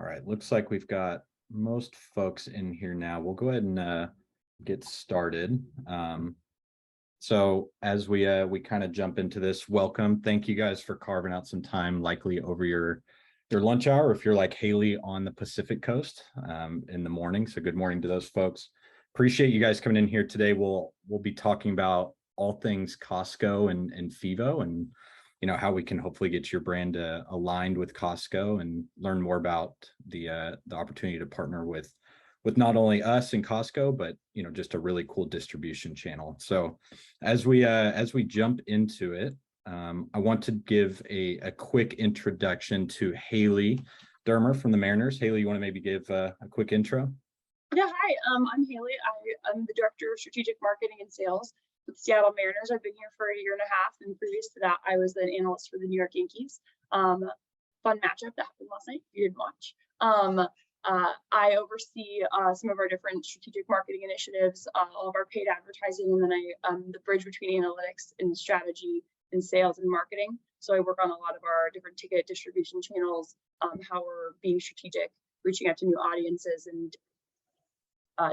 right, looks like we've got most folks in here now. We'll go ahead and get started. So as we kind of jump into this, welcome. Thank you guys for carving out some time, likely over your lunch hour, if you're like Haley on the Pacific Coast in the morning. So good morning to those folks. Appreciate you guys coming in here today. We'll be talking about all things Costco and FEVO, and how we can hopefully get your brand aligned with Costco and learn more about the opportunity to partner with not only us and Costco, but just a really cool distribution channel. So as we jump into it, I want to give a quick introduction to Haley Durmer from the Mariners. Haley, you want to maybe give a quick intro? Yeah, hi, I'm Haley. I'm the Director of Strategic Marketing and Sales with the Seattle Mariners. I've been here for a year and a half, and previous to that, I was an analyst for the New York Yankees. Fun matchup that happened last night, if you didn't watch. I oversee some of our different strategic marketing initiatives, all of our paid advertising, and then I'm the bridge between analytics and strategy and sales and marketing. So I work on a lot of our different ticket distribution channels, how we're being strategic, reaching out to new audiences, and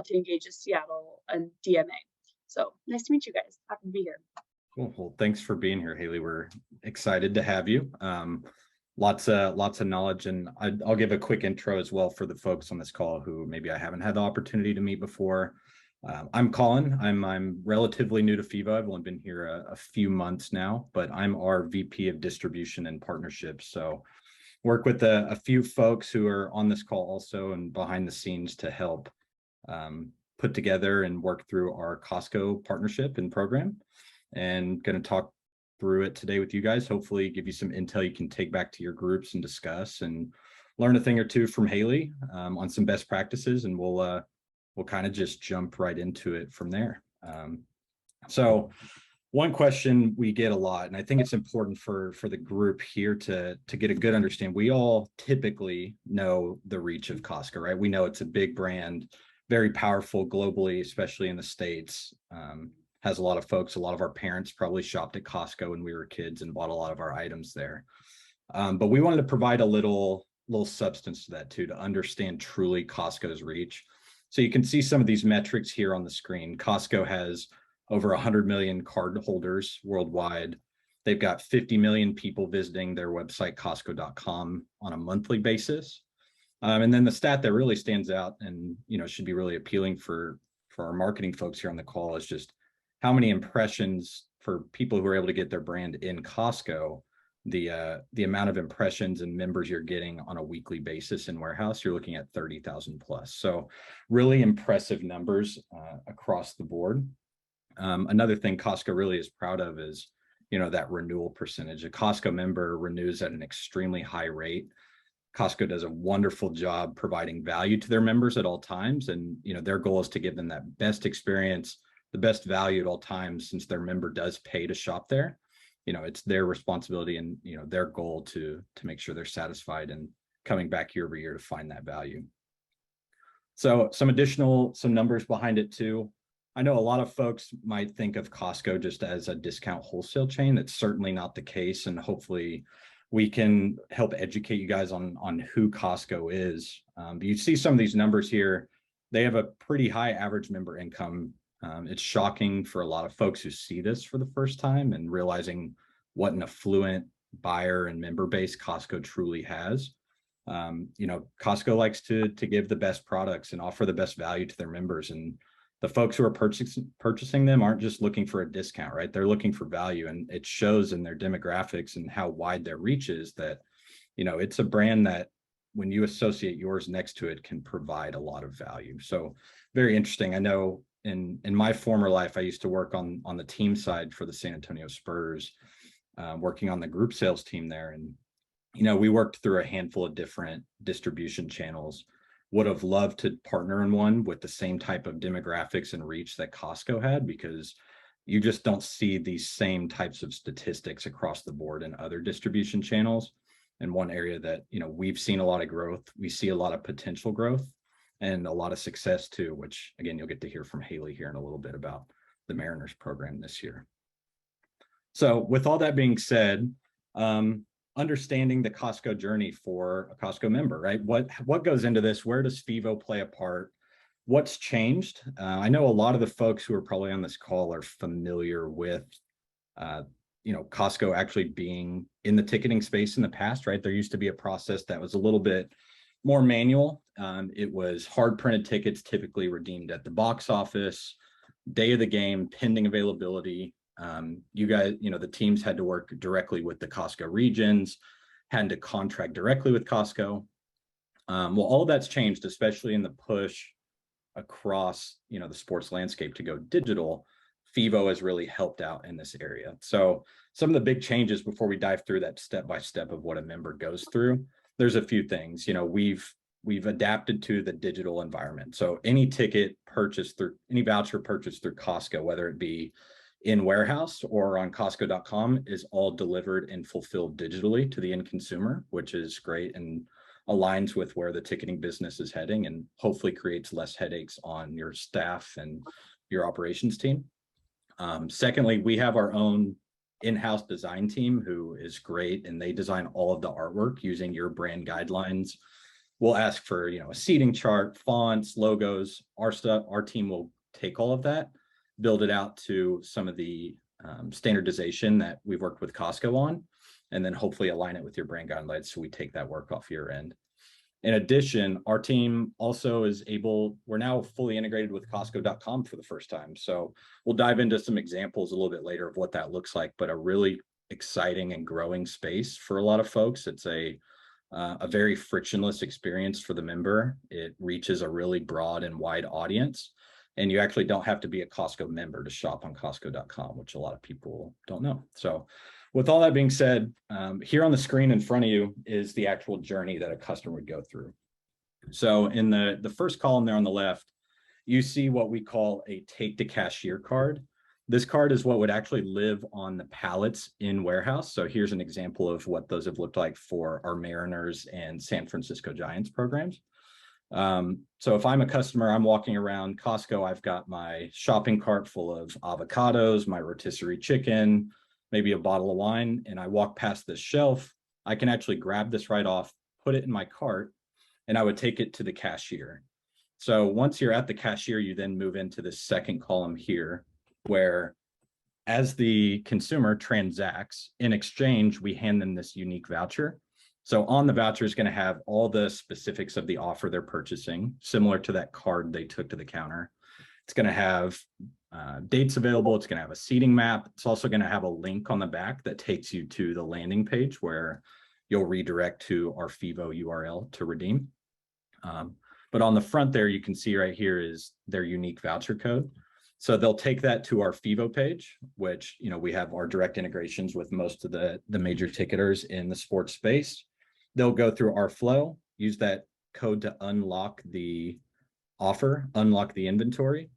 to engage with Seattle and DMA. So nice to meet you guys. Happy to be here. Cool. Well, thanks for being here, Haley. We're excited to have you. Lots of knowledge, and I'll give a quick intro as well for the folks on this call who maybe I haven't had the opportunity to meet before. I'm Kolin. I'm relatively new to FEVO. I've only been here a few months now, but I'm our VP of Distribution and Partnerships. So work with a few folks who are on this call also and behind the scenes to help put together and work through our Costco partnership and program, and going to talk through it today with you guys. Hopefully give you some intel you can take back to your groups and discuss, and learn a thing or two from Haley on some best practices, and we'll kind of just jump right into it from there. So one question we get a lot, and I think it's important for the group here to get a good understanding. We all typically know the reach of Costco, right? We know it's a big brand, very powerful globally, especially in the States. Has a lot of folks, a lot of our parents probably shopped at Costco when we were kids and bought a lot of our items there. But we wanted to provide a little substance to that too, to understand truly Costco's reach. So you can see some of these metrics here on the screen. Costco has over 100 million card holders worldwide. They've got 50 million people visiting their website, Costco.com, on a monthly basis. And then the stat that really stands out and should be really appealing for our marketing folks here on the call is just how many impressions for people who are able to get their brand in Costco. The amount of impressions and members you're getting on a weekly basis in warehouse, you're looking at 30,000 plus. So really impressive numbers across the board. Another thing Costco really is proud of is that renewal percentage. A Costco member renews at an extremely high rate. Costco does a wonderful job providing value to their members at all times, and their goal is to give them that best experience, the best value at all times. Since their member does pay to shop there, it's their responsibility and their goal to make sure they're satisfied and coming back year over year to find that value. So some numbers behind it too. I know a lot of folks might think of Costco just as a discount wholesale chain. That's certainly not the case, and hopefully we can help educate you guys on who Costco is. You see some of these numbers here. They have a pretty high average member income. It's shocking for a lot of folks who see this for the first time and realizing what an affluent buyer and member base Costco truly has. Costco likes to give the best products and offer the best value to their members, and the folks who are purchasing them aren't just looking for a discount, right? They're looking for value, and it shows in their demographics and how wide their reach is that, it's a brand that when you associate yours next to it can provide a lot of value. So very interesting. I know in my former life, I used to work on the team side for the San Antonio Spurs, working on the group sales team there. And, we worked through a handful of different distribution channels. Would have loved to partner in one with the same type of demographics and reach that Costco had, because you just don't see these same types of statistics across the board in other distribution channels. And one area that, we've seen a lot of growth, we see a lot of potential growth and a lot of success too, which again, you'll get to hear from Haley here in a little bit about the Mariners program this year. So with all that being said, understanding the Costco journey for a Costco member, right? What goes into this? Where does FEVO play a part? What's changed? I know a lot of the folks who are probably on this call are familiar with, Costco actually being in the ticketing space in the past, right? There used to be a process that was a little bit more manual. It was hard printed tickets, typically redeemed at the box office, day of the game, pending availability. You guys, the teams had to work directly with the Costco regions, had to contract directly with Costco. Well, all of that's changed, especially in the push across, the sports landscape to go digital. FEVO has really helped out in this area. So some of the big changes before we dive through that step-by-step of what a member goes through, there's a few things. We've adapted to the digital environment. So any ticket purchased through, any voucher purchased through Costco, whether it be in warehouse or on Costco.com, is all delivered and fulfilled digitally to the end consumer, which is great and aligns with where the ticketing business is heading and hopefully creates less headaches on your staff and your operations team. Secondly, we have our own in-house design team who is great, and they design all of the artwork using your brand guidelines. We'll ask for, a seating chart, fonts, logos. Our team will take all of that, build it out to some of the standardization that we've worked with Costco on, and then hopefully align it with your brand guidelines so we take that work off your end. In addition, our team also we're now fully integrated with Costco.com for the first time. So we'll dive into some examples a little bit later of what that looks like, but a really exciting and growing space for a lot of folks. It's a very frictionless experience for the member. It reaches a really broad and wide audience. And you actually don't have to be a Costco member to shop on Costco.com, which a lot of people don't know. So with all that being said, here on the screen in front of you is the actual journey that a customer would go through. So in the first column there on the left, you see what we call a take to cashier card. This card is what would actually live on the pallets in warehouse. So here's an example of what those have looked like for our Mariners and San Francisco Giants programs. So if I'm a customer, I'm walking around Costco, I've got my shopping cart full of avocados, my rotisserie chicken, maybe a bottle of wine, and I walk past this shelf, I can actually grab this right off, put it in my cart, and I would take it to the cashier. So once you're at the cashier, you then move into the second column here, where as the consumer transacts, in exchange, we hand them this unique voucher. So on the voucher is going to have all the specifics of the offer they're purchasing, similar to that card they took to the counter. It's going to have dates available. It's going to have a seating map. It's also going to have a link on the back that takes you to the landing page where you'll redirect to our FEVO URL to redeem. But on the front there, you can see right here is their unique voucher code. So they'll take that to our FEVO page, which, we have our direct integrations with most of the major ticketers in the sports space. They'll go through our flow, use that code to unlock the offer, unlock the inventory,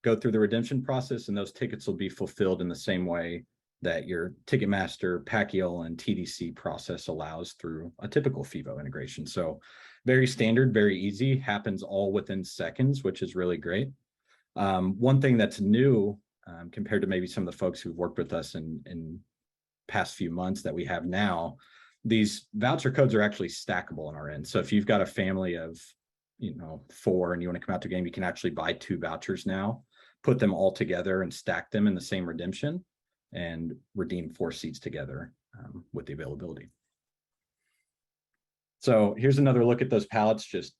go through the redemption process, and those tickets will be fulfilled in the same way that your Ticketmaster, Pacquiao, and TDC process allows through a typical FEVO integration. So very standard, very easy, happens all within seconds, which is really great. One thing that's new compared to maybe some of the folks who've worked with us in past few months that we have now, these voucher codes are actually stackable on our end. So if you've got a family of 4 and you want to come out to a game, you can actually buy 2 vouchers now, put them all together and stack them in the same redemption and redeem 4 seats together with the availability. So here's another look at those pallets, just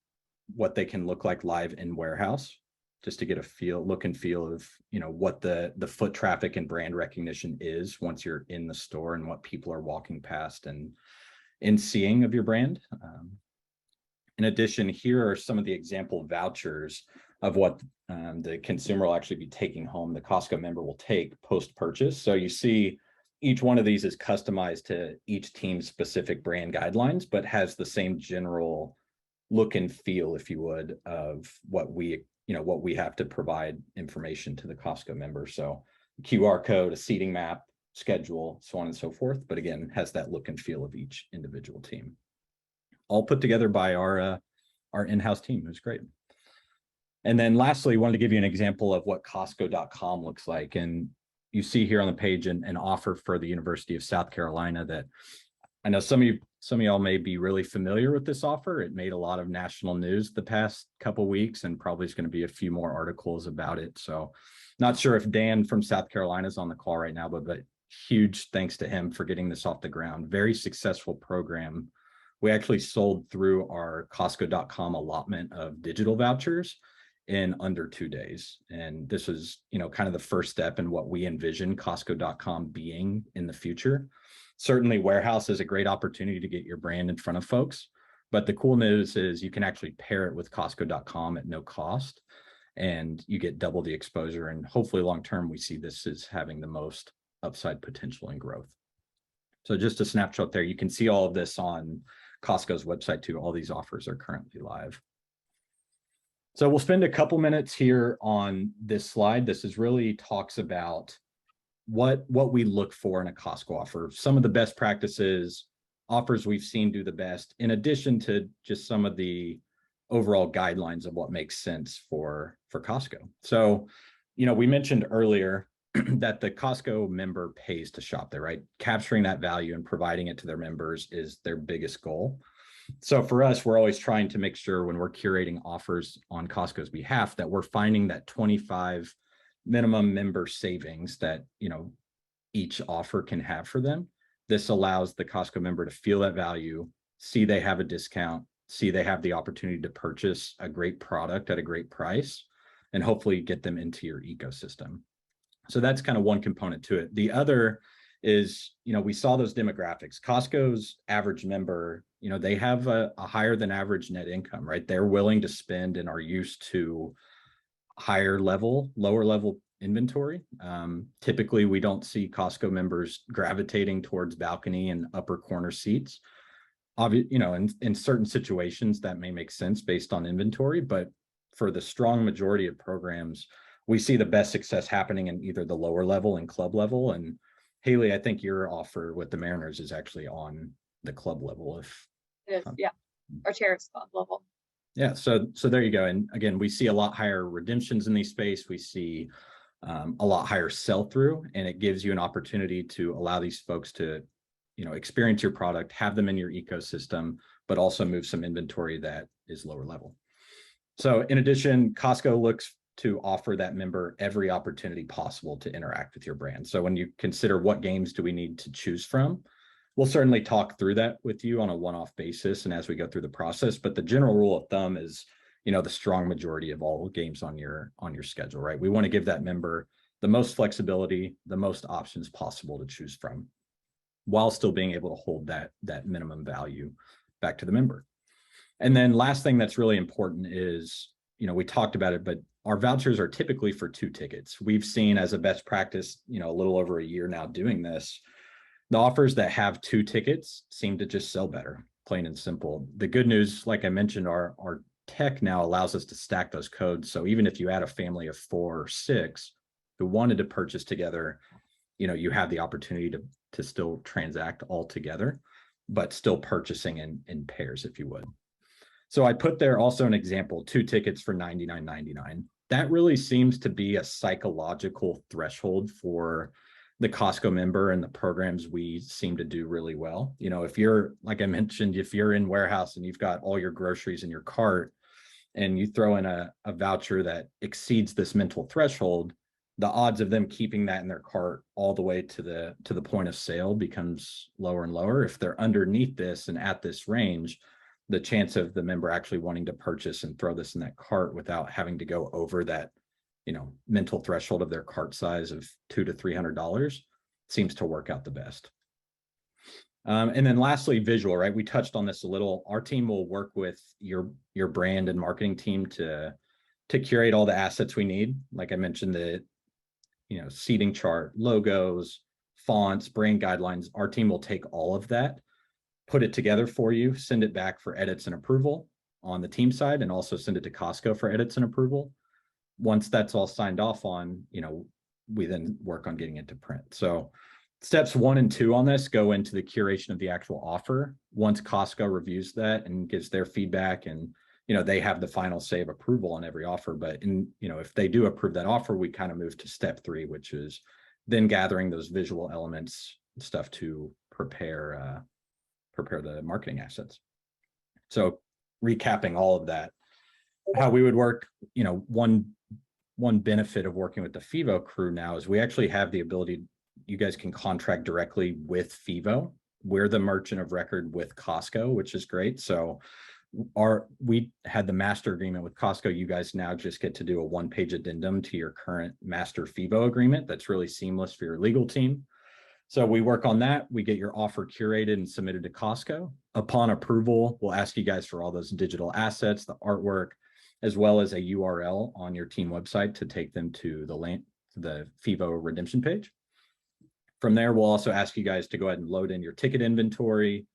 what they can look like live in warehouse, just to get a look and feel of what the foot traffic and brand recognition is once you're in the store and what people are walking past and seeing of your brand. In addition, here are some of the example vouchers of what the consumer will actually be taking home. The Costco member will take post-purchase. So you see each one of these is customized to each team's specific brand guidelines, but has the same general look and feel, if you would, of what we have to provide information to the Costco member. So QR code, a seating map, schedule, so on and so forth. But again, has that look and feel of each individual team. All put together by our in-house team, who's great. And then lastly, wanted to give you an example of what Costco.com looks like. And you see here on the page an offer for the University of South Carolina that I know some of y'all may be really familiar with this offer. It made a lot of national news the past couple weeks, and probably is going to be a few more articles about it. So not sure if Dan from South Carolina is on the call right now, but huge thanks to him for getting this off the ground. Very successful program. We actually sold through our Costco.com allotment of digital vouchers in under 2 days. And this is, kind of the first step in what we envision Costco.com being in the future. Certainly warehouse is a great opportunity to get your brand in front of folks. But the cool news is you can actually pair it with Costco.com at no cost, and you get double the exposure. And hopefully long-term, we see this as having the most upside potential and growth. So just a snapshot there. You can see all of this on Costco's website too. All these offers are currently live. So we'll spend a couple minutes here on this slide. This is really talks about what we look for in a Costco offer. Some of the best practices, offers we've seen do the best, in addition to just some of the overall guidelines of what makes sense for Costco. So, we mentioned earlier that the Costco member pays to shop there, right? Capturing that value and providing it to their members is their biggest goal. So for us, we're always trying to make sure when we're curating offers on Costco's behalf that we're finding that 25 minimum member savings that, each offer can have for them. This allows the Costco member to feel that value, see they have a discount, see they have the opportunity to purchase a great product at a great price, and hopefully get them into your ecosystem. So that's kind of one component to it. The other is, we saw those demographics. Costco's average member, they have a higher than average net income, right? They're willing to spend and are used to lower level inventory. Typically, we don't see Costco members gravitating towards balcony and upper corner seats. Obviously, in certain situations that may make sense based on inventory, but for the strong majority of programs, we see the best success happening in either the lower level and club level. And Haley, I think your offer with the Mariners is actually on the club level. If it is, yeah, or terrace club level. Yeah, so there you go. And again, we see a lot higher redemptions in these space. We see a lot higher sell-through, and it gives you an opportunity to allow these folks to, experience your product, have them in your ecosystem, but also move some inventory that is lower level. So in addition, Costco looks to offer that member every opportunity possible to interact with your brand. So when you consider what games do we need to choose from, we'll certainly talk through that with you on a one-off basis and as we go through the process. But the general rule of thumb is, the strong majority of all games on your schedule, right? We want to give that member the most flexibility, the most options possible to choose from, while still being able to hold that minimum value back to the member. And then last thing that's really important is, we talked about it, but our vouchers are typically for 2 tickets. We've seen as a best practice, a little over a year now doing this, the offers that have 2 tickets seem to just sell better, plain and simple. The good news, like I mentioned, our tech now allows us to stack those codes. So even if you add a family of 4 or 6 who wanted to purchase together, you have the opportunity to still transact all together, but still purchasing in pairs, if you would. So I put there also an example, 2 tickets for $99.99. That really seems to be a psychological threshold for the Costco member and the programs we seem to do really well. If you're, like I mentioned, if you're in warehouse and you've got all your groceries in your cart and you throw in a voucher that exceeds this mental threshold, the odds of them keeping that in their cart all the way to the point of sale becomes lower and lower. If they're underneath this and at this range, the chance of the member actually wanting to purchase and throw this in that cart without having to go over that mental threshold of their cart size of $200 to $300 seems to work out the best. And then lastly, visual, right? We touched on this a little. Our team will work with your brand and marketing team to curate all the assets we need. Like I mentioned, the seating chart, logos, fonts, brand guidelines. Our team will take all of that, put it together for you, send it back for edits and approval on the team side, and also send it to Costco for edits and approval. Once that's all signed off on, we then work on getting it to print. So steps 1 and 2 on this go into the curation of the actual offer. Once Costco reviews that and gives their feedback, and they have the final say of approval on every offer. But if they do approve that offer, we kind of move to step 3, which is then gathering those visual elements, stuff to prepare prepare the marketing assets. So recapping all of that, how we would work, one benefit of working with the FEVO crew now is we actually have the ability, you guys can contract directly with FEVO. We're the merchant of record with Costco, which is great. So we had the master agreement with Costco. You guys now just get to do a one-page addendum to your current master FEVO agreement. That's really seamless for your legal team. So we work on that. We get your offer curated and submitted to Costco. Upon approval, we'll ask you guys for all those digital assets, the artwork, as well as a URL on your team website to take them to the FEVO redemption page. From there, we'll also ask you guys to go ahead and load in your ticket inventory.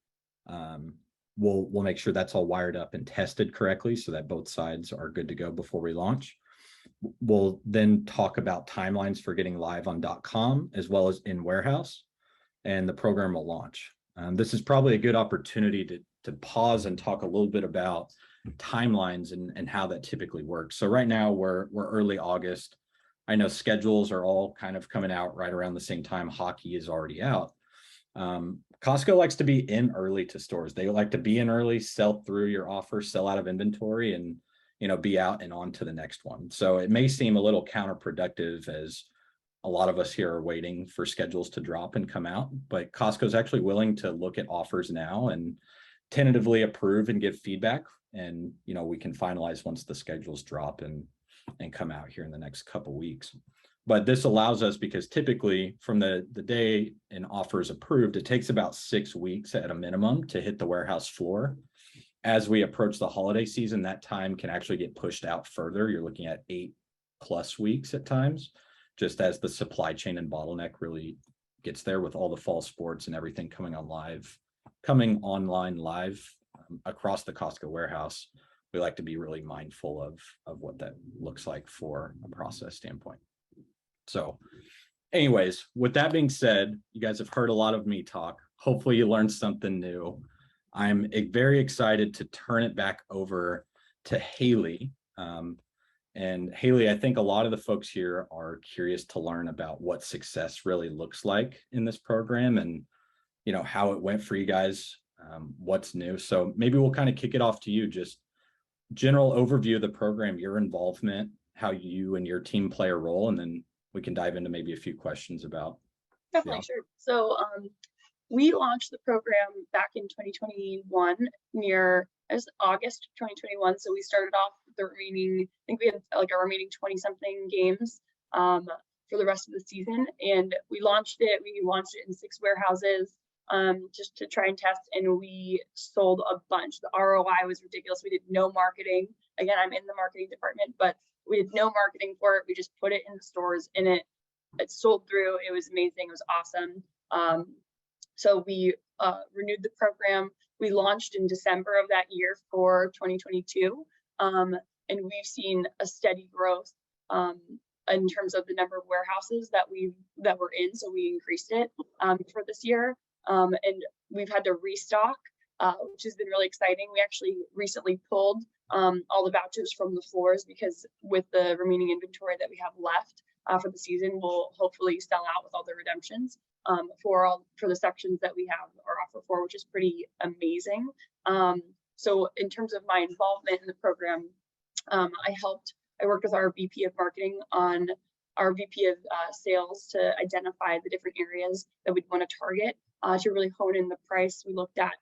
We'll make sure that's all wired up and tested correctly so that both sides are good to go before we launch. We'll then talk about timelines for getting live on .com as well as in warehouse, and the program will launch. This is probably a good opportunity to pause and talk a little bit about timelines and how that typically works. So right now we're early August. I know schedules are all kind of coming out right around the same time hockey is already out. Costco likes to be in early to stores. They like to be in early, sell through your offer, sell out of inventory, and be out and on to the next one. So it may seem a little counterproductive as a lot of us here are waiting for schedules to drop and come out, but Costco's actually willing to look at offers now and tentatively approve and give feedback. And, we can finalize once the schedules drop and come out here in the next couple of weeks. But this allows us, because typically from the day an offer is approved, it takes about 6 weeks at a minimum to hit the warehouse floor. As we approach the holiday season, that time can actually get pushed out further. You're looking at 8+ weeks at times, just as the supply chain and bottleneck really gets there with all the fall sports and everything coming online live across the Costco warehouse. We like to be really mindful of what that looks like for a process standpoint. So anyways, with that being said, you guys have heard a lot of me talk. Hopefully you learned something new. I'm very excited to turn it back over to Haley. And Haley, I think a lot of the folks here are curious to learn about what success really looks like in this program and, how it went for you guys, what's new. So maybe we'll kind of kick it off to you, just general overview of the program, your involvement, how you and your team play a role, and then we can dive into maybe a few questions about. Definitely, sure. So we launched the program back in 2021, August 2021. So we started off with the remaining, I think we had like a remaining 20 something games for the rest of the season. And we launched it in 6 warehouses just to try and test. And we sold a bunch. The ROI was ridiculous. We did no marketing. Again, I'm in the marketing department, but we did no marketing for it. We just put it in the stores and it sold through. It was amazing. It was awesome. So we renewed the program. We launched in December of that year for 2022. And we've seen a steady growth in terms of the number of warehouses that we're in. So we increased it for this year. And we've had to restock, which has been really exciting. We actually recently pulled all the vouchers from the floors because with the remaining inventory that we have left for the season, we'll hopefully sell out with all the redemptions for the sections that we have our offer for, which is pretty amazing. So in terms of my involvement in the program, I worked with our VP of marketing on our VP of sales to identify the different areas that we'd want to target to really hone in the price. We looked at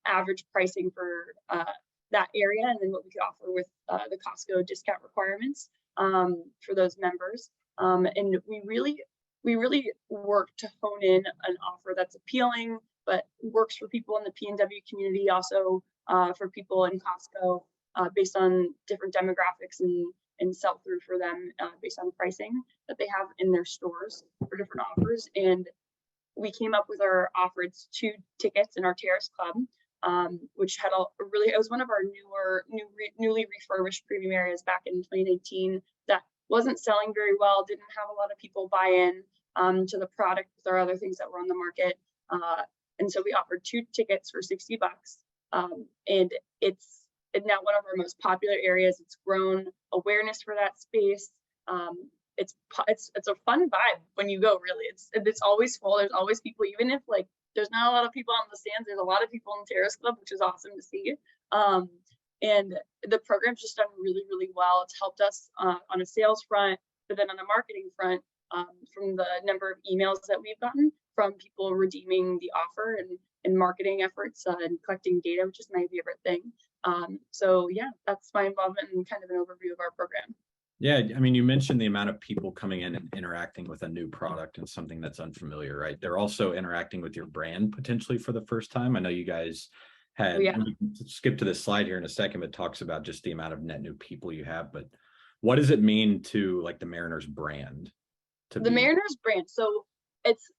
average pricing for that area and then what we could offer with the Costco discount requirements for those members. And we really work to hone in an offer that's appealing, but works for people in the P&W community, also for people in Costco, based on different demographics and sell through for them based on pricing that they have in their stores for different offers. And we came up with our offer. It's 2 tickets in our Terrace Club, which had it was one of our newly refurbished premium areas back in 2019 that wasn't selling very well, didn't have a lot of people buy in to the product with our other things that were on the market. And so we offered 2 tickets for $60. And it's now one of our most popular areas. It's grown awareness for that space. It's a fun vibe when you go, really. It's always full. There's always people, even if like there's not a lot of people on the stands. There's a lot of people in the Terrace Club, which is awesome to see. And the program's just done really, really well. It's helped us on a sales front, but then on a marketing front, from the number of emails that we've gotten from people redeeming the offer and marketing efforts and collecting data, which is my favorite thing. So yeah, that's my involvement and kind of an overview of our program. Yeah, I mean, you mentioned the amount of people coming in and interacting with a new product and something that's unfamiliar, right? They're also interacting with your brand potentially for the first time. I know you guys had, Yeah. we can skip to this slide here in a second, but talks about just the amount of net new people you have. But what does it mean to like the Mariners brand? The Mariners brand. So it's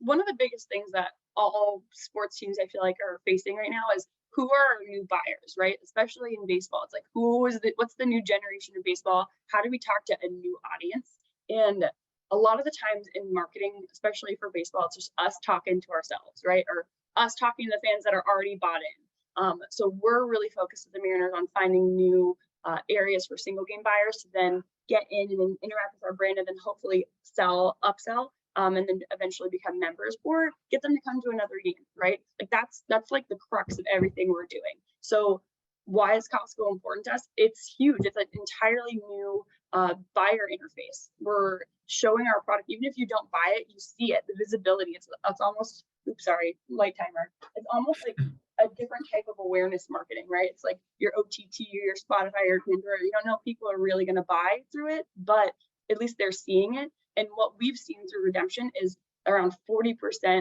one of the biggest things that all sports teams I feel like are facing right now is who are our new buyers, right? Especially in baseball. It's like, what's the new generation of baseball? How do we talk to a new audience? And a lot of the times in marketing, especially for baseball, it's just us talking to ourselves, right? Or us talking to the fans that are already bought in. So we're really focused at the Mariners on finding new areas for single game buyers to then get in and then interact with our brand and then hopefully upsell, and then eventually become members or get them to come to another game, right? Like that's like the crux of everything we're doing. So why is Costco important to us? It's huge. It's an entirely new buyer interface. We're showing our product. Even if you don't buy it, you see it, the visibility. It's almost, oops, sorry, light timer. It's almost like a different type of awareness marketing, right? It's like your OTT or your Spotify or Pandora. You don't know if people are really going to buy through it, but at least they're seeing it. And what we've seen through redemption is around 40%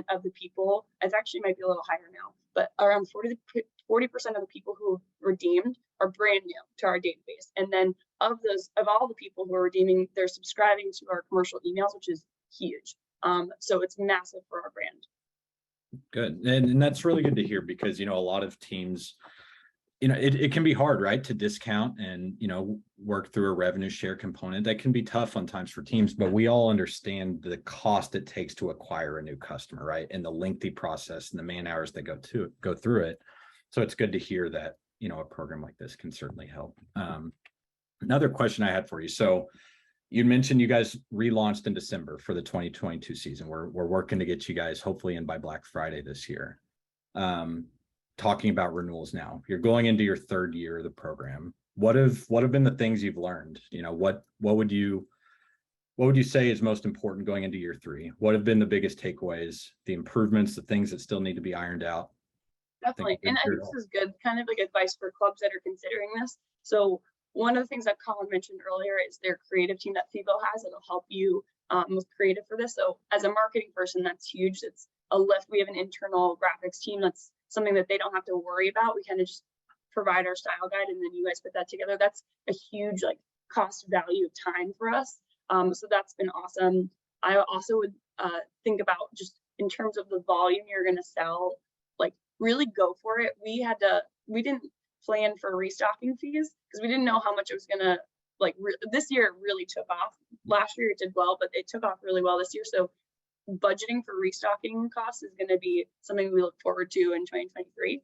of the people, it actually might be a little higher now, but around 40% of the people who redeemed are brand new to our database. And then of all the people who are redeeming, they're subscribing to our commercial emails, which is huge. So it's massive for our brand. Good. And that's really good to hear because, a lot of teams, it can be hard, right, to discount and, work through a revenue share component. That can be tough on times for teams, but we all understand the cost it takes to acquire a new customer, right? And the lengthy process and the man hours that go through it. So it's good to hear that, a program like this can certainly help. Another question I had for you. So you mentioned you guys relaunched in December for the 2022 season. We're working to get you guys hopefully in by Black Friday this year. Talking about renewals now, you're going into your third year of the program. What have been the things you've learned? What would you say is most important going into year three? What have been the biggest takeaways, the improvements, the things that still need to be ironed out? Definitely. And I think this is good kind of like advice for clubs that are considering this. So one of the things that Kolin mentioned earlier is their creative team that FEVO has that'll help you with creative for this. So as a marketing person, that's huge. It's a lift. We have an internal graphics team. That's something that they don't have to worry about. We kind of just provide our style guide and then you guys put that together. That's a huge like cost value of time for us. So that's been awesome. I also would think about just in terms of the volume you're going to sell, like really go for it. We didn't plan for restocking fees because we didn't know how much it was going to this year it really took off. Last year it did well, but it took off really well this year. So budgeting for restocking costs is going to be something we look forward to in 2023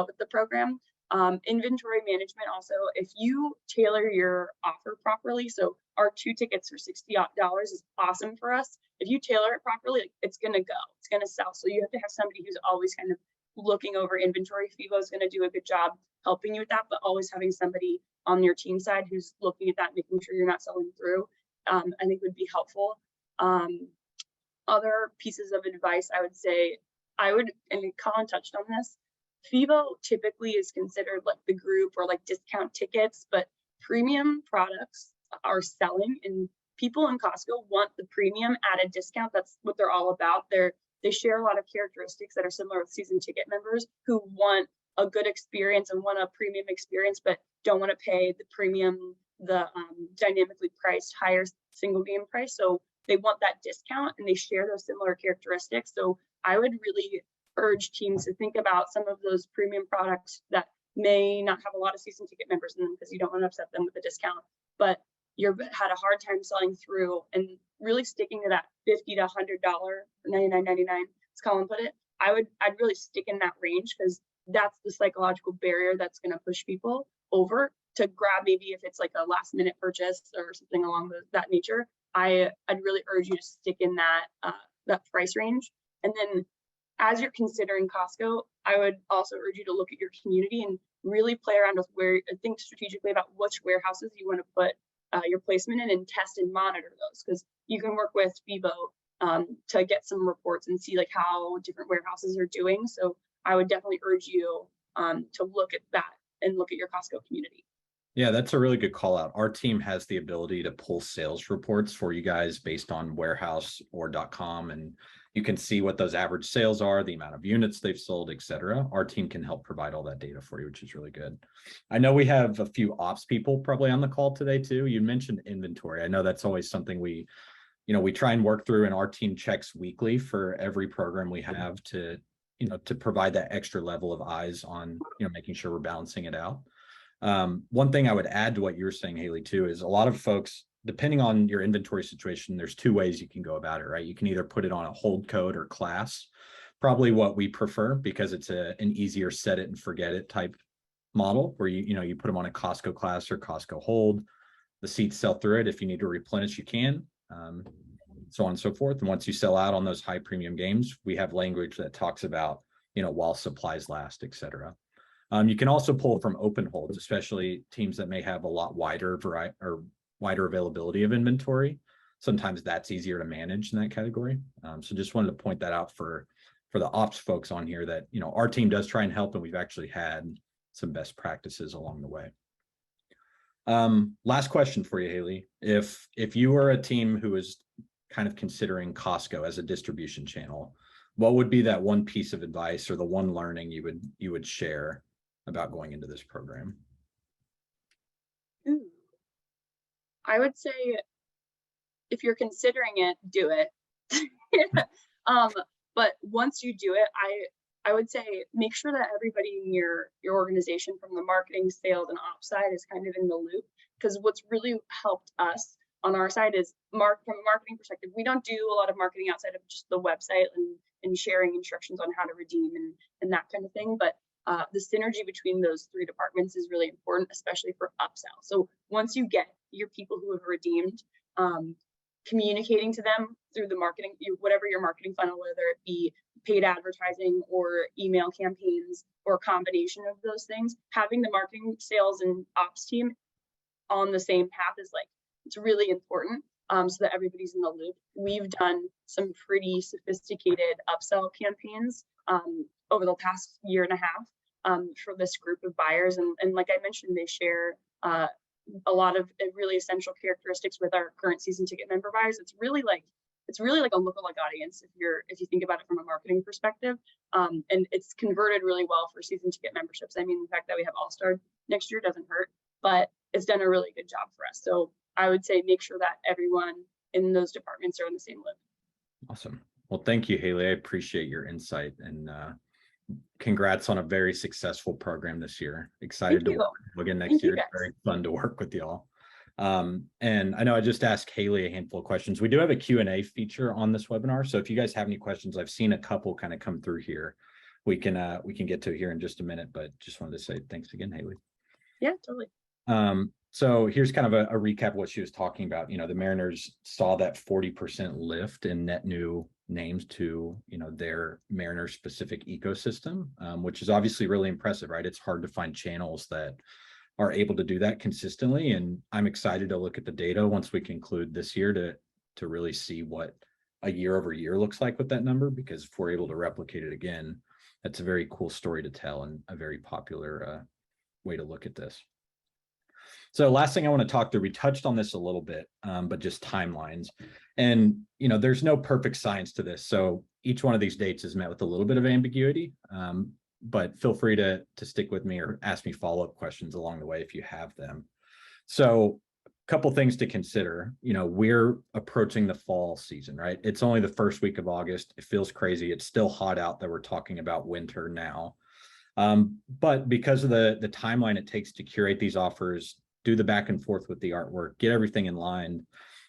with the program. Inventory management also, if you tailor your offer properly, so our 2 tickets for $60 is awesome for us. If you tailor it properly, it's going to go, it's going to sell. So you have to have somebody who's always kind of looking over inventory. FEVO is going to do a good job helping you with that, but always having somebody on your team side who's looking at that, making sure you're not selling through, I think would be helpful. Other pieces of advice I would say, and Kolin touched on this, FEVO typically is considered like the group or like discount tickets, but premium products are selling and people in Costco want the premium at a discount. That's what they're all about. They share a lot of characteristics that are similar with season ticket members who want a good experience and want a premium experience, but don't want to pay the premium, the dynamically priced higher single game price. So they want that discount and they share those similar characteristics. So I would really urge teams to think about some of those premium products that may not have a lot of season ticket members in them because you don't want to upset them with a discount, but you've had a hard time selling through and really sticking to that $50 to $100, $99.99, as Kolin put it. I'd really stick in that range because that's the psychological barrier that's going to push people over to grab, maybe if it's like a last minute purchase or something along that nature. I'd really urge you to stick in that price range. And then as you're considering Costco, I would also urge you to look at your community and really play around with think strategically about which warehouses you want to put your placement in, and test and monitor those, because you can work with FEVO to get some reports and see like how different warehouses are doing. So I would definitely urge you to look at that and look at your Costco community. Yeah, that's a really good call out. Our team has the ability to pull sales reports for you guys based on warehouse or .com, and you can see what those average sales are, the amount of units they've sold, et cetera. Our team can help provide all that data for you, which is really good. I know we have a few ops people probably on the call today too. You mentioned inventory. I know that's always something we try and work through, and our team checks weekly for every program we have to provide that extra level of eyes on, making sure we're balancing it out. One thing I would add to what you're saying, Haley, too, is a lot of folks, depending on your inventory situation, there's two ways you can go about it, right? You can either put it on a hold code or class, probably what we prefer, because it's an easier set it and forget it type model, where you put them on a Costco class or Costco hold. The seats sell through it. If you need to replenish, you can, so on and so forth. And once you sell out on those high premium games, we have language that talks about, while supplies last, et cetera. You can also pull from open holds, especially teams that may have a lot wider wider availability of inventory. Sometimes that's easier to manage in that category. So just wanted to point that out for the ops folks on here, that our team does try and help, and we've actually had some best practices along the way. Last question for you, Haley. If you were a team who is kind of considering Costco as a distribution channel, what would be that one piece of advice or the one learning you would share about going into this program? I would say, if you're considering it, do it. But once you do it, I would say make sure that everybody in your organization, from the marketing, sales, and ops side, is kind of in the loop. Because what's really helped us on our side is, from a marketing perspective, we don't do a lot of marketing outside of just the website and sharing instructions on how to redeem and that kind of thing. But the synergy between those three departments is really important, especially for upsell. So once you get your people who have redeemed, communicating to them through the marketing, whatever your marketing funnel, whether it be paid advertising or email campaigns or a combination of those things, having the marketing, sales, and ops team on the same path it's really important, so that everybody's in the loop. We've done some pretty sophisticated upsell campaigns over the past year and a half for this group of buyers, and like I mentioned, they share a lot of really essential characteristics with our current season ticket member buyers. It's really like a lookalike audience if you think about it from a marketing perspective, and it's converted really well for season ticket memberships. I mean, the fact that we have All-Star next year doesn't hurt, but it's done a really good job for us. So I would say make sure that everyone in those departments are in the same loop. Awesome. Well, thank you, Haley. I appreciate your insight, and congrats on a very successful program this year. Excited to work again next year. It's very fun to work with y'all. And I know I just asked Haley a handful of questions. We do have a Q&A feature on this webinar, so if you guys have any questions, I've seen a couple kind of come through here. We can get to it here in just a minute, but just wanted to say thanks again, Haley. Yeah, totally. So here's kind of a recap of what she was talking about. The Mariners saw that 40% lift in net new names to, their Mariners specific ecosystem, which is obviously really impressive, right? It's hard to find channels that are able to do that consistently. And I'm excited to look at the data once we conclude this year to really see what a year over year looks like with that number, because if we're able to replicate it again, that's a very cool story to tell and a very popular way to look at this. So last thing I want to talk through, we touched on this a little bit, but just timelines. And, there's no perfect science to this. So each one of these dates is met with a little bit of ambiguity, but feel free to stick with me or ask me follow-up questions along the way if you have them. So a couple things to consider. We're approaching the fall season, right? It's only the first week of August. It feels crazy. It's still hot out that we're talking about winter now. But because of the timeline it takes to curate these offers, do the back and forth with the artwork, get everything in line,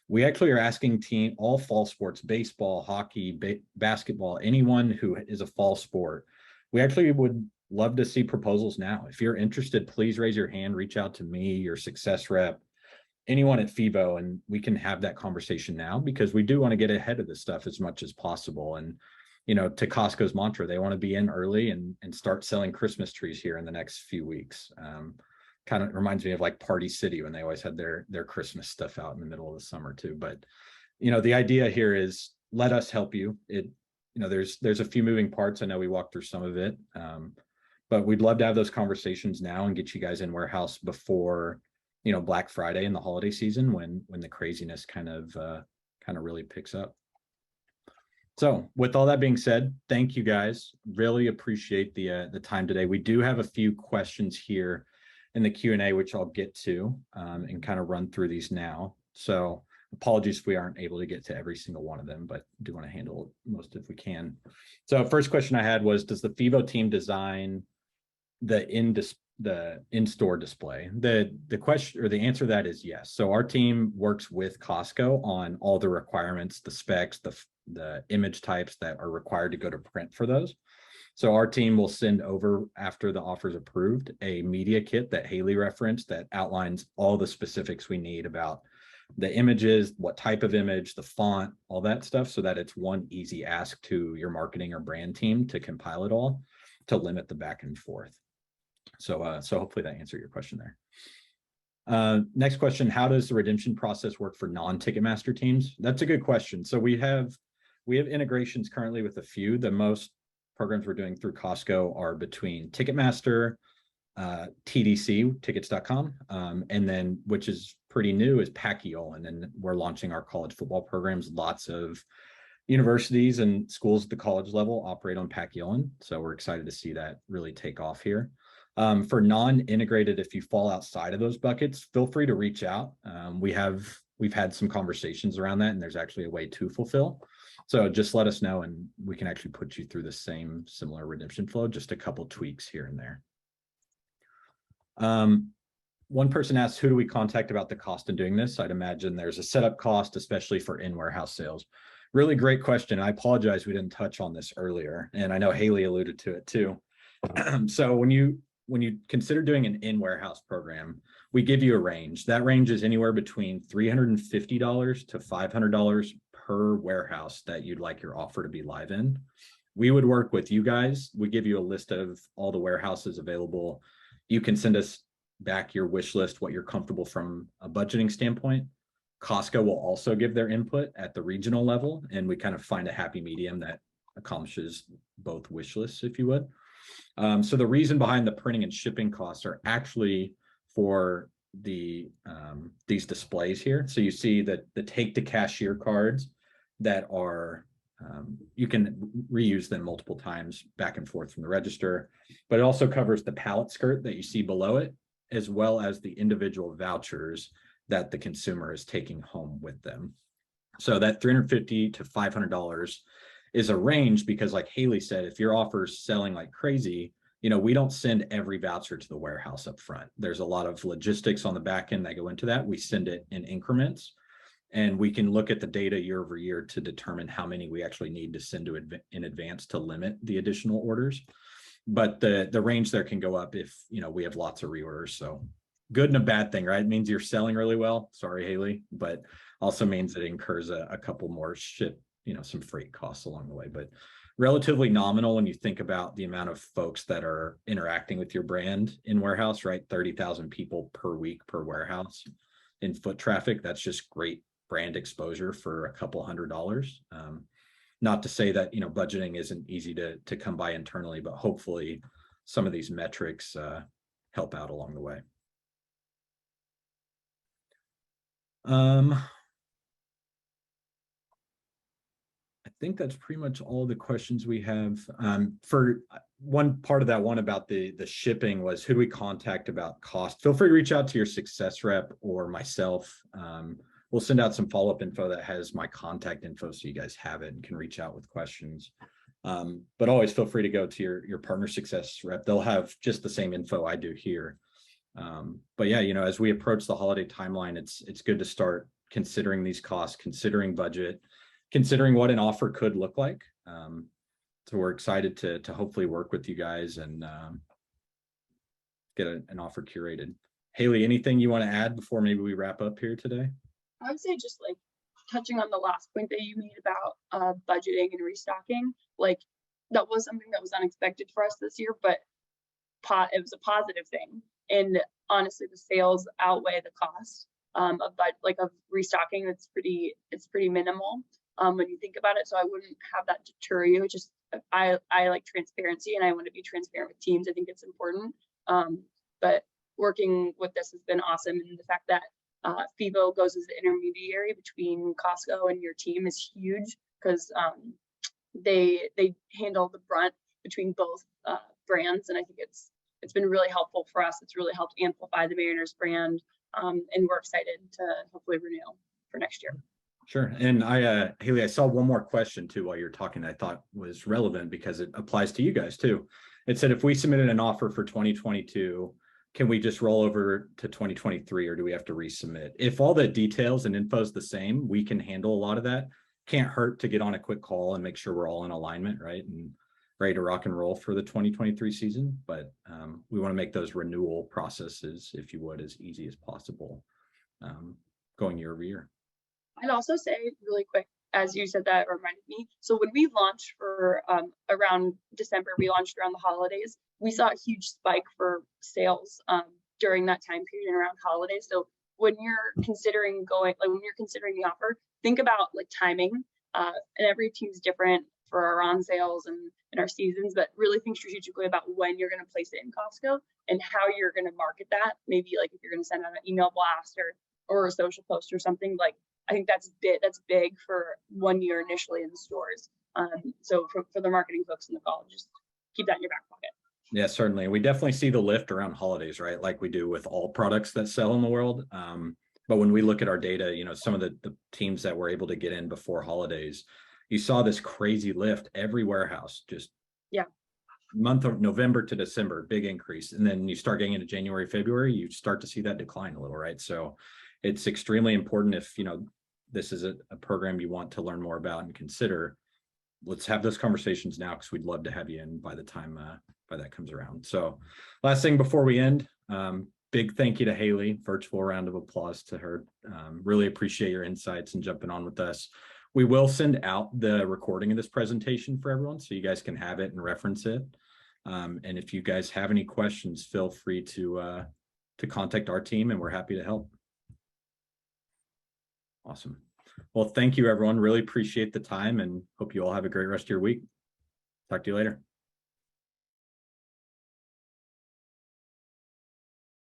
we actually are asking all fall sports, baseball, hockey, basketball, anyone who is a fall sport, we actually would love to see proposals now. If you're interested, please raise your hand, reach out to me, your success rep, anyone at FEVO, and we can have that conversation now, because we do want to get ahead of this stuff as much as possible. And you know, to Costco's mantra, they want to be in early and start selling Christmas trees here in the next few weeks. Kind of reminds me of like Party City when they always had their Christmas stuff out in the middle of the summer too. But, you know, the idea here is let us help you. You know, there's a few moving parts. I know we walked through some of it, but we'd love to have those conversations now and get you guys in warehouse before, you know, Black Friday and the holiday season when the craziness kind of really picks up. So with all that being said, thank you guys. Really appreciate the time today. We do have a few questions here in the Q&A, which I'll get to and kind of run through these now. So apologies if we aren't able to get to every single one of them, but do want to handle most if we can. So first question I had was, does the FEVO team design the in-store display? The question or the answer to that is yes. So our team works with Costco on all the requirements, the specs, the image types that are required to go to print for those. So our team will send over, after the offer is approved, a media kit that Haley referenced that outlines all the specifics we need about the images, what type of image, the font, all that stuff, so that it's one easy ask to your marketing or brand team to compile it all to limit the back and forth. So hopefully that answered your question there. Next question, how does the redemption process work for non-Ticketmaster teams? That's a good question. So we have integrations currently with a few. The most programs we're doing through Costco are between Ticketmaster, TDC, tickets.com, and then, which is pretty new, is Paciolan. And we're launching our college football programs. Lots of universities and schools at the college level operate on Paciolan. So we're excited to see that really take off here. For non-integrated, if you fall outside of those buckets, feel free to reach out. We've had some conversations around that, and there's actually a way to fulfill. So just let us know, and we can actually put you through the same similar redemption flow, just a couple tweaks here and there. One person asked, who do we contact about the cost of doing this? I'd imagine there's a setup cost, especially for in-warehouse sales. Really great question. I apologize we didn't touch on this earlier, and I know Haley alluded to it too. So when you consider doing an in-warehouse program, we give you a range. That range is anywhere between $350 to $500 per warehouse that you'd like your offer to be live in. We would work with you guys. We give you a list of all the warehouses available. You can send us back your wish list, what you're comfortable from a budgeting standpoint. Costco will also give their input at the regional level, and we kind of find a happy medium that accomplishes both wish lists, if you would. So the reason behind the printing and shipping costs are actually for these displays here. So you see that the take to cashier cards that are, you can reuse them multiple times back and forth from the register, but it also covers the pallet skirt that you see below it, as well as the individual vouchers that the consumer is taking home with them. So that $350 to $500 is a range because, like Haley said, if your offer is selling like crazy, you know, we don't send every voucher to the warehouse up front. There's a lot of logistics on the back end that go into that. We send it in increments, and we can look at the data year over year to determine how many we actually need to send in advance to limit the additional orders. But the range there can go up if, you know, we have lots of reorders. So good and a bad thing, right? It means you're selling really well. Sorry, Haley, but also means it incurs a couple more some freight costs along the way, but relatively nominal when you think about the amount of folks that are interacting with your brand in warehouse, right? 30,000 people per week per warehouse in foot traffic. That's just great brand exposure for a couple $100. Not to say that, you know, budgeting isn't easy to come by internally, but hopefully some of these metrics help out along the way. I think that's pretty much all the questions we have. For one part of that one about the shipping was, who do we contact about cost? Feel free to reach out to your success rep or myself. We'll send out some follow-up info that has my contact info so you guys have it and can reach out with questions. But always feel free to go to your partner success rep. They'll have just the same info I do here. But yeah, you know, as we approach the holiday timeline, it's good to start considering these costs, considering budget, considering what an offer could look like. So we're excited to hopefully work with you guys and get an offer curated. Haley, anything you want to add before maybe we wrap up here today? I would say just like touching on the last point that you made about budgeting and restocking, like that was something that was unexpected for us this year, but it was a positive thing. And honestly, the sales outweigh the cost of restocking. It's pretty minimal when you think about it. So I wouldn't have that deter you. Just I like transparency, and I want to be transparent with teams. I think it's important. But working with this has been awesome, and the fact that FEVO goes as the intermediary between Costco and your team is huge, because they handle the brunt between both brands, and I think it's been really helpful for us. It's really helped amplify the Mariners brand, and we're excited to hopefully renew for next year. Sure. And Haley, I saw one more question too while you're talking that I thought was relevant because it applies to you guys too. It said, if we submitted an offer for 2022, can we just roll over to 2023, or do we have to resubmit? If all the details and info is the same, we can handle a lot of that. Can't hurt to get on a quick call and make sure we're all in alignment, right? And ready to rock and roll for the 2023 season. But we want to make those renewal processes, if you would, as easy as possible, going year over year. I'd also say really quick, as you said, that reminded me. So when we launched for around December, we launched around the holidays. We saw a huge spike for sales during that time period and around holidays. So when you're considering when you're considering the offer, think about like timing. And every team's different for our on sales and our seasons, but really think strategically about when you're going to place it in Costco and how you're going to market that. Maybe like if you're going to send out an email blast or a social post or something, like I think that's big for 1 year initially in the stores. So for the marketing folks in the call, just keep that in your back pocket. Yeah, certainly. And we definitely see the lift around holidays, right? Like we do with all products that sell in the world. But when we look at our data, some of the teams that were able to get in before holidays, you saw this crazy lift every warehouse, just month of November to December, big increase. And then you start getting into January, February, you start to see that decline a little, right? So it's extremely important if, this is a program you want to learn more about and consider, let's have those conversations now, because we'd love to have you in by the time by that comes around. So last thing before we end, big thank you to Haley, virtual round of applause to her. Really appreciate your insights and jumping on with us. We will send out the recording of this presentation for everyone, so you guys can have it and reference it. And if you guys have any questions, feel free to contact our team, and we're happy to help. Awesome. Well, thank you, everyone. Really appreciate the time, and hope you all have a great rest of your week. Talk to you later.